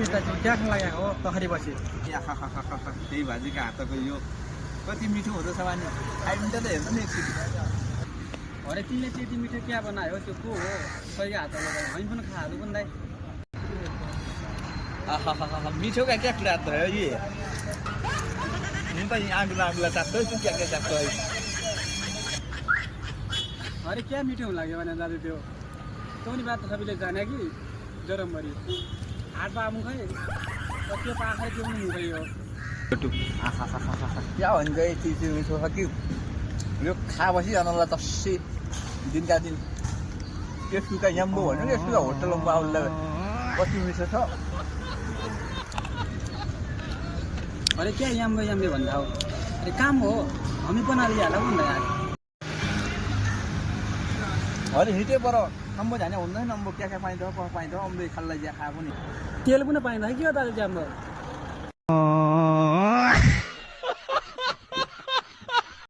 नेताजी क्या खान लागेको हो तखरी पछि त्यही भाजीको हातको यो कति मिठो हुँदछ भने आइपुग्छ त हेर्नु नि एकचोटि अरे तिमीले त्यति मिठो क्या बनायो त्यो को हो सही हात लगायो हामी पनि खाहरू पनि दाइ मिठो क्या कुरा त हो ये म त यहाँ आगुला चाप्दै छु क्या चाप्दै अरे क्या मिठो हुन लाग्यो भने दाजु त्यो नि बात त सबैले जाने कि जरमभरि हाट बाबु खै त्यो पाखै त्यो पनि हुँदै हो क्या भन्छ चिज मिठो छ कि यो खाएपछि अनलाई तस्सी दिनका दिन त्यसुका यम्बो भन्यो नि यसुका होटलमा आउनुलाई कति मिठो छ अरे क्या याम्बे भन्दा हो अरे काम हो हामी बनाएर ल्याला भन्दा यार अरे हिँटे पर नम्बर जाने हुँदैन नम्बर क्या पाइन्छ पाइन्छ अम्बे खाललाई ज्या खाएको नि तेल पनि पाइँदैन के हो दाजु जाम्बो